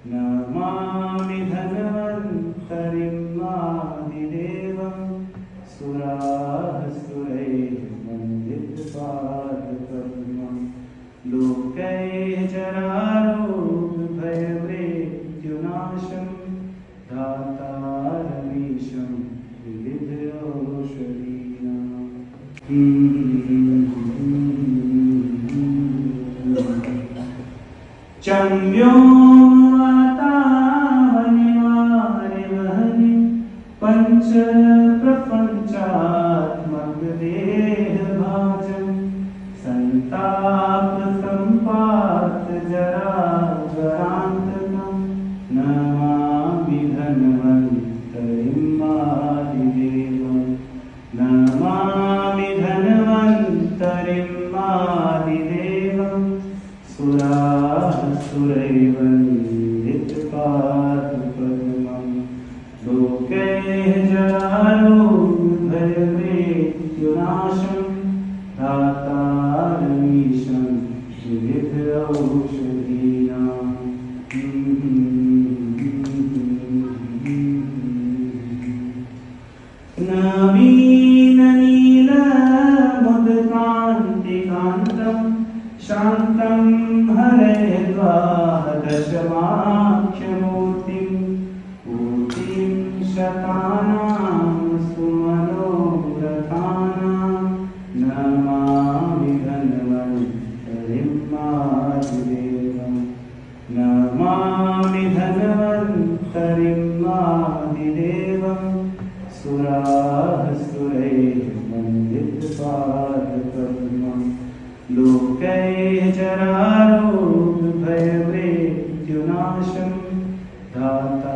नमामि धन्वन्तरिमादिदेवं सुरासुरैर्वन्दितपादपद्मं लोकैर्जरारोगभयमृत्युनाशं धातारमीशं विविधौषधीनां चम्यो वातावनिवारिवहनि पंच प्रपंचात्मक देहभाजं संताप संपात जरा जरांतकं नमामि धन्वन्तरिमादिदेवं नमामि धन्वन्तरिमादिदेवं सुरासुरैर्वन्दितपादपद्मं लोकैर्जरारोगभयमृत्युनाशं धातारमीशं विविधौषधीनां नवीननीलमुदकान्तिकान्तं शान्तं हरेर्द्वादशमाख्यमूर्तिं पूर्तिं शतानां सुमनोरथानां नमामि धन्वन्तरिमादिदेवं नमामि धन्वन्तरिमादिदेवं सुरासुरैर्वन्दितपादपद्मं लोकैर्जरारोगभयमृत्युनाशं धाता